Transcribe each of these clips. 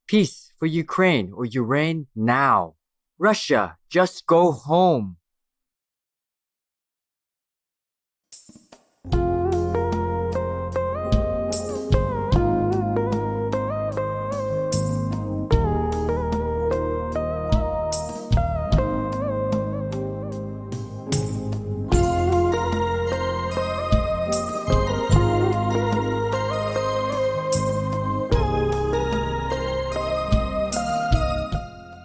Peace for Ukraine or Ukraine now. Russia, just go home.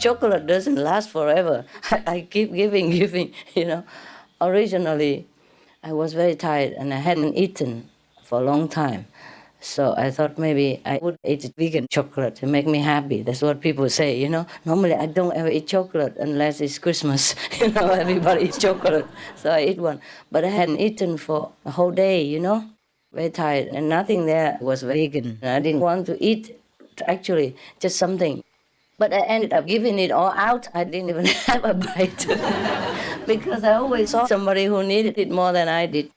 Chocolate doesn't last forever. I keep giving, Originally, I was very tired and I hadn't eaten for a long time. So I thought maybe I would eat vegan chocolate to make me happy. That's what people say, Normally I don't ever eat chocolate unless it's Christmas. Everybody eats chocolate. So I eat one. But I hadn't eaten for a whole day, Very tired. And nothing there was vegan. I didn't want to eat, actually, just something. But I ended up giving it all out. I didn't even have a bite. Because I always saw somebody who needed it more than I did.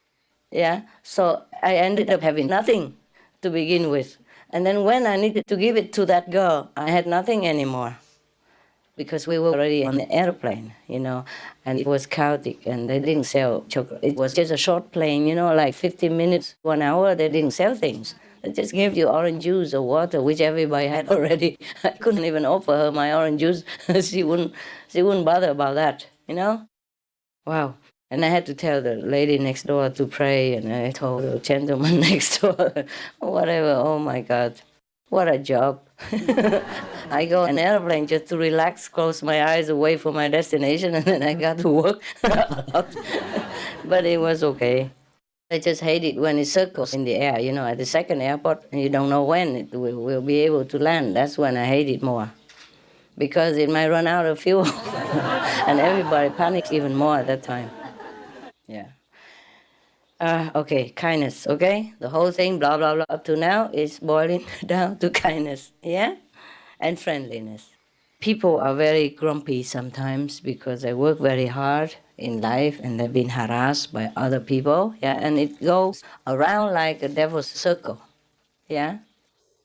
Yeah. So I ended up having nothing to begin with. And then when I needed to give it to that girl, I had nothing anymore. Because we were already on the airplane, and it was chaotic and they didn't sell chocolate. It was just a short plane, like 15 minutes, 1 hour, they didn't sell things. They just gave you orange juice or water, which everybody had already. I couldn't even offer her my orange juice. She wouldn't bother about that, Wow. And I had to tell the lady next door to pray, and I told the gentleman next door, whatever. Oh my God, what a job. I go on an airplane just to relax, close my eyes away from my destination, and then I got to work. But it was okay. I just hate it when it circles in the air, at the second airport, and you don't know when it will be able to land. That's when I hate it more. Because it might run out of fuel. And everybody panics even more at that time. Yeah. Okay, kindness, okay? The whole thing, blah, blah, blah, up to now is boiling down to kindness, yeah? And friendliness. People are very grumpy sometimes because they work very hard in life and they've been harassed by other people, yeah? And it goes around like a devil's circle, yeah?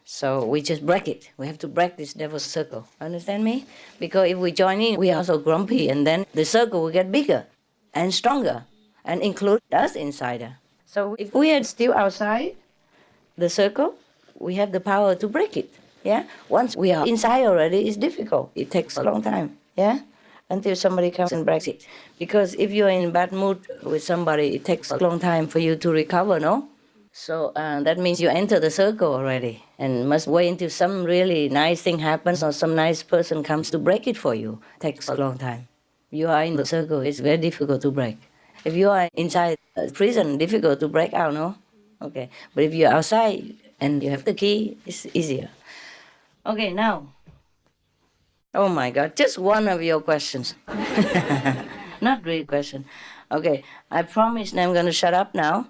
So we just break it. We have to break this devil's circle. Understand me? Because if we join in, we are so grumpy, and then the circle will get bigger and stronger and include us inside it. So if we are still outside the circle, we have the power to break it. Yeah? Once we are inside already, it's difficult. It takes a long time. Yeah? Until somebody comes and breaks it. Because if you're in a bad mood with somebody, it takes a long time for you to recover, no? So that means you enter the circle already and must wait until some really nice thing happens or some nice person comes to break it for you. It takes a long time. You are in the circle, it's very difficult to break. If you are inside a prison, difficult to break out, no? Okay. But if you're outside and you have the key, it's easier. Okay, now. Oh my God, just one of your questions. Not really question. Okay, I promise I'm going to shut up now.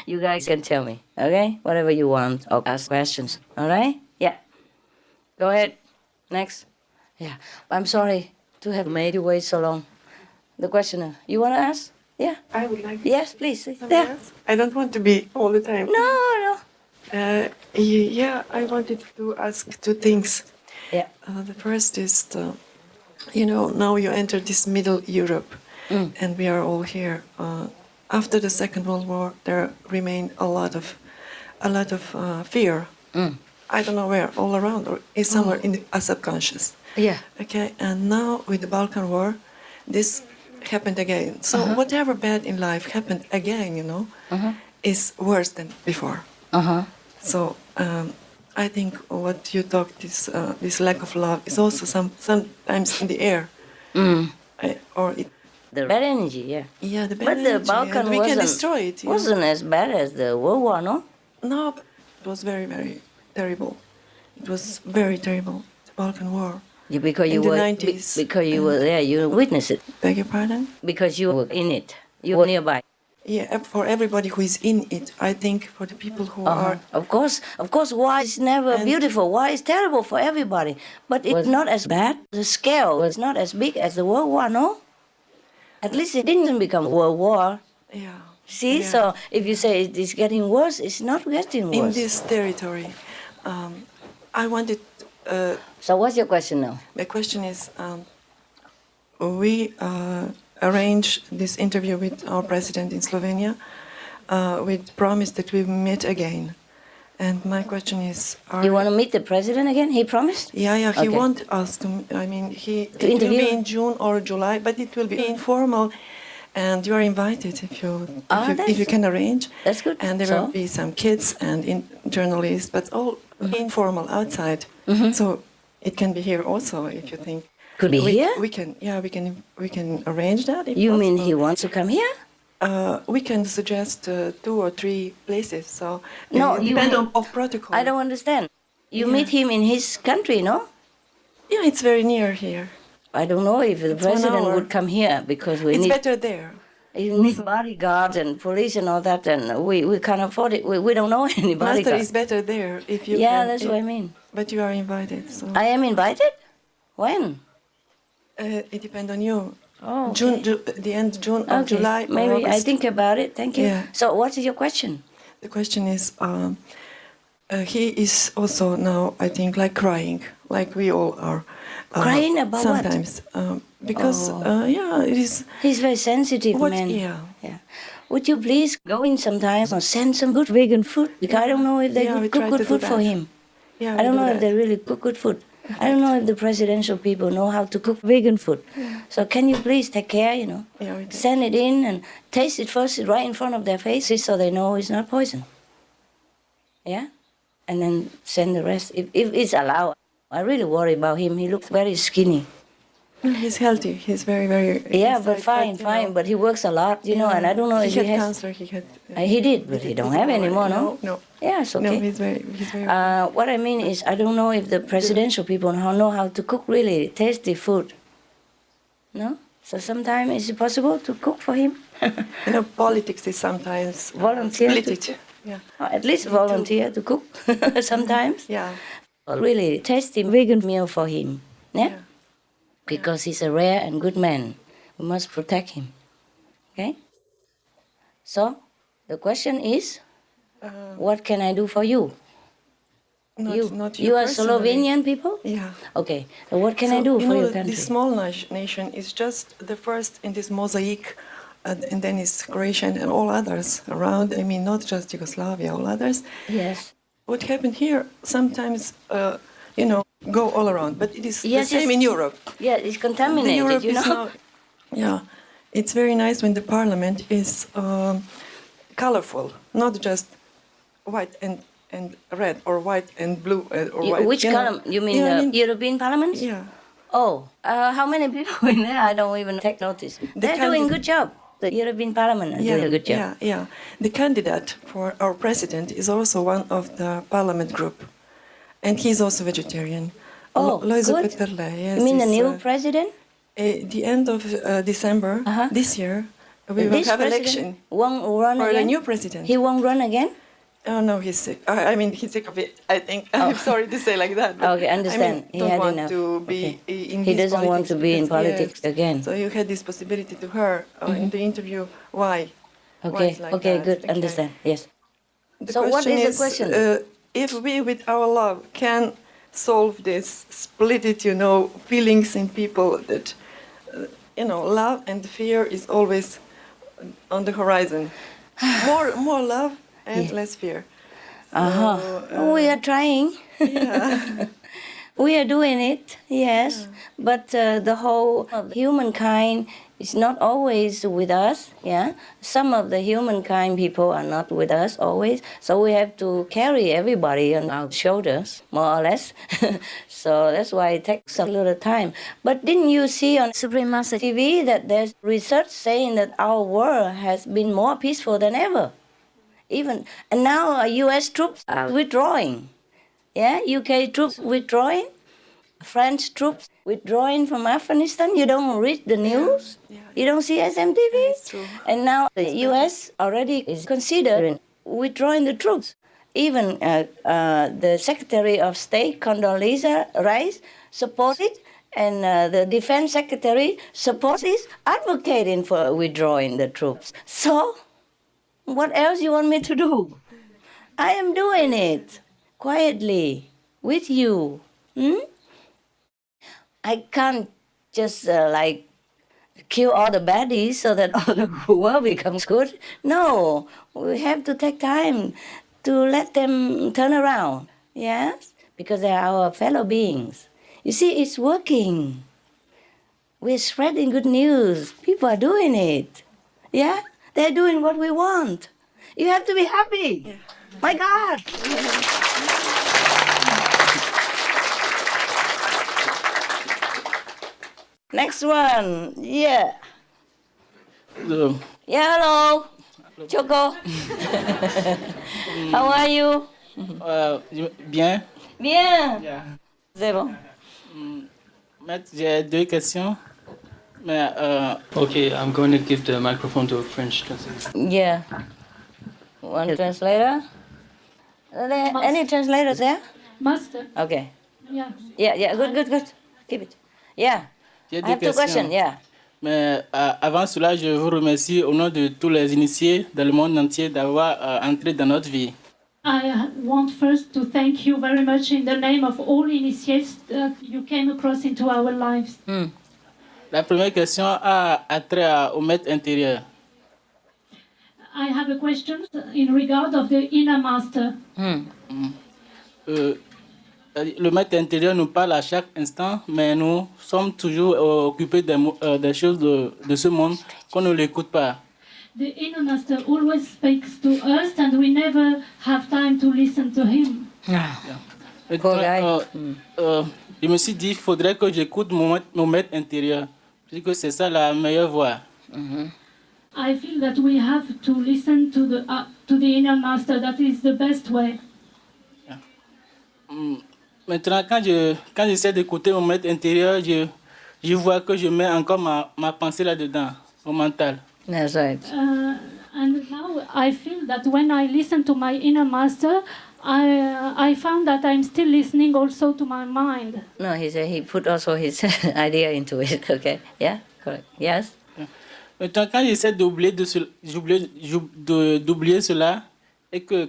You guys can tell me, okay? Whatever you want, or ask questions, all right? Yeah. Go ahead. Next. Yeah, I'm sorry to have made you wait so long. The questioner, you want to ask? Yeah. I would like. Yes, please. Yeah. I don't want to be all the time. No. Yeah, I wanted to ask two things. Yeah. The first is, now you enter this Middle Europe, and we are all here. After the Second World War, there remained a lot of fear. I don't know where, all around, or is somewhere in the subconscious. Yeah. Okay, and now with the Balkan War, this happened again. So whatever bad in life happened again, is worse than before. So I think what you talked, this lack of love, is also sometimes in the air. The bad energy, yeah. Yeah, the bad but energy. The Balkan we can destroy it. Wasn't as bad as the World War, no? No, it was very, very terrible. It was very terrible, the Balkan War. Yeah, because in you the were 90s. Because you were there, you witnessed it. Beg your pardon? Because you were in it. You were nearby. Yeah, for everybody who is in it, I think for the people who are... Of course, war is never beautiful. War is terrible for everybody. But it was not as bad. The scale was not as big as the World War, no? At least it didn't become World War. Yeah. See, yeah. So if you say it's getting worse, it's not getting worse. In this territory, I wanted So what's your question now? my question is, we arranged this interview with our president in Slovenia with promise that we will meet again. And my question is, You want to meet the president again? He promised? yeah, he Okay. wants us to. I mean, it will interview? be in June or July, but it will be informal, and you are invited if you can arrange. That's good. And there will be some kids and journalists, but all informal outside. So it can be here also if you think. Could be here? We can arrange that. If You mean possible. he wants to come here? We can suggest 2 or 3 places. So No, it you depends mean- on protocol. I don't understand. You Yeah. meet him in his country, no? Yeah, it's very near here. I don't know if the It's 1 president hour. would come here because we It's need better there. you need bodyguards and police and all that, and we can't afford it. We don't know any Master bodyguards. is better there if you Yeah, can. that's what I mean. But you are invited, so I am invited? When? it depends on you. Oh, okay. The end June or Okay, July. or maybe I August. think about it. Thank you. Yeah. So, what is your question? The question is, he is also now, I think, like crying, like we all are. Crying about what? sometimes, because yeah, it is. He's very sensitive, What? man. Yeah. Would you please go in sometimes or send some good vegan food? Because I don't know if they Yeah, we cook try good to do food for that. him. Yeah, I we don't do know if that. they really cook good food. I don't know if the presidential people know how to cook vegan food. So can you please take care, Yeah, we do. Send it in and taste it first right in front of their faces so they know it's not poison. Yeah? And then send the rest, if it's allowed. I really worry about him. He looks very skinny. No, he's healthy. He's very, very. Yeah, he's but like fine, that, you fine. know. But he works a lot, and I don't know if he he had has... cancer. He had. He did, but he don't have anymore, no? No. Yeah, it's okay. No, he's very. What I mean is, I don't know if the presidential people know how to cook really tasty food. No? So sometimes is it possible to cook for him? Politics is sometimes Volunteer split to it. cook? Yeah. Or at least volunteer to cook sometimes. Yeah. A really tasty vegan meal for him. Yeah? Yeah. Because he's a rare and good man. We must protect him. Okay? So, the question is, what can I do for you? Not You are personally. Slovenian people? Yeah. Okay. So what can I do for your country? This small nation is just the first in this mosaic, and then it's Croatia and all others around. I mean, not just Yugoslavia, all others. Yes. What happened here sometimes, go all around, but it is Yes, the same yes. in Europe. Yeah, it's contaminated, Europe you know. is now, yeah, it's very nice when the parliament is colorful, not just white and red or white and blue or white. Which column? You mean Yeah, I the mean- European Parliament? Yeah. Oh, how many people in there? I don't even take notice. They're doing a good job. The European Parliament is doing a good job. Yeah. The candidate for our president is also one of the parliament group, and he's also vegetarian. Oh, Loizo good. Peterle, yes. You mean the is, new president? the end of December this year, we will This have president election won't run for again? the new president. He won't run again? Oh no, he's sick. I mean, he's sick of it. I think. I'm sorry to say like that. But Okay, understand. I mean, He don't had want enough. to be Okay. in He this doesn't want to be in because- politics yes. again. So you had this possibility to her in the interview. Why? Why Okay, it's like okay, that? good, Okay. understand, yes. The So what question is the question? If we, with our love, can solve this splitted, feelings in people that, love and fear is always on the horizon. More love and less fear. We are trying. Yeah. We are doing it, yes. But the whole of humankind is not always with us, yeah. Some of the humankind people are not with us always, so we have to carry everybody on our shoulders, more or less. So that's why it takes a little time. But didn't you see on Supreme Master TV that there's research saying that our world has been more peaceful than ever? And now U.S. troops are withdrawing. Yeah, UK troops withdrawing, French troops withdrawing from Afghanistan. You don't read the news. Yeah. You don't see SMTV. It's true. And now the U.S. already is considering withdrawing the troops. Even the Secretary of State, Condoleezza Rice, supported, and the Defense Secretary supported, advocating for withdrawing the troops. So, what else you want me to do? I am doing it quietly with you. I can't just like kill all the baddies so that all the world becomes good. No, we have to take time to let them turn around. Yes, because they are our fellow beings. You see, it's working. We're spreading good news. People are doing it. Yeah, they're doing what we want. You have to be happy. Yeah. My God. Next one, yeah. Hello. Yeah, hello. Choco. How are you? Bien. Bien. Yeah. C'est bon. Maître, j'ai 2 questions. Mais, Okay, I'm going to give the microphone to a French translator. Yeah. One translator? Are there any translators there? Master. Okay. Yeah. Yeah, good. Keep it. Yeah. j'ai I 2 have 2 questions, questions. yeah. Mais avant cela, je vous remercie au nom de tous les initiés dans le monde entier d'avoir entré dans notre vie. I want first to thank you very much in the name of all initiates that you came across into our lives. La première question a trait au maître intérieur. I have a question in regard of the inner master. Le maître intérieur nous parle à chaque instant, mais nous sommes toujours occupés des choses de ce monde qu'on ne l'écoute pas. The inner master always speaks to us and we never have time to listen to him. Poor guy. Je me suis dit, il faudrait que j'écoute mon maître intérieur, puisque c'est ça la meilleure voie. I feel that we have to listen to the inner master. That is the best way. Maintenant, quand j'essaie d'écouter mon maître intérieur, je vois que je mets encore ma pensée là-dedans, mon mental. That's right. And now I feel that when I listen to my inner master, I found that I'm still listening also to my mind. No, he said he put also his idea into it. Okay. Yeah. Correct. Yes. Maintenant, quand j'essaie d'oublier d'oublier cela et que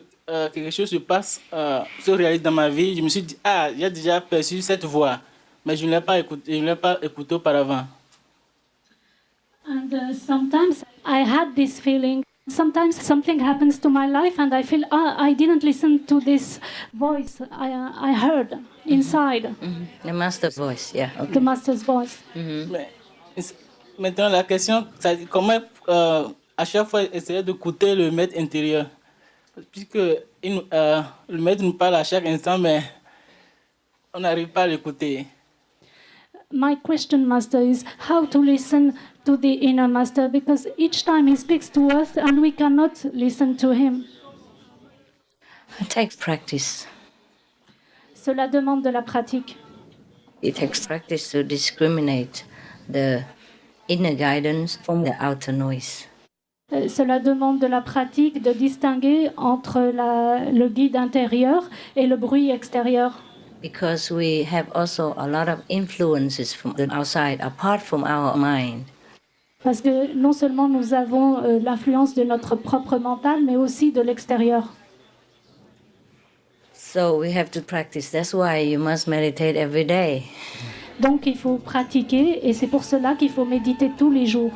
quelque chose se réalise dans ma vie, je me suis dit, j'ai déjà perçu cette voix, mais je ne l'ai pas écouté auparavant. And sometimes I had this feeling. Sometimes something happens to my life and I feel, I didn't listen to this voice I heard inside. The master's voice, yeah. Okay. The master's voice. Mais, maintenant, la question, c'est comment à chaque fois essayer d'écouter le maître intérieur, puisque le maître nous parle à chaque instant, mais on n'arrive pas à l'écouter. My question, Master, is how to listen to the inner master, because each time he speaks to us and we cannot listen to him. It takes practice. Cela demande de la pratique. It takes practice to discriminate the inner guidance from the outer noise. Cela demande de la pratique de distinguer entre le guide intérieur et le bruit extérieur. Because we have also a lot of influences from the outside, apart from our mind. Parce que non seulement nous avons l'influence de notre propre mental, mais aussi de l'extérieur. So we have to practice. That's why you must meditate every day. Donc il faut pratiquer et c'est pour cela qu'il faut méditer tous les jours.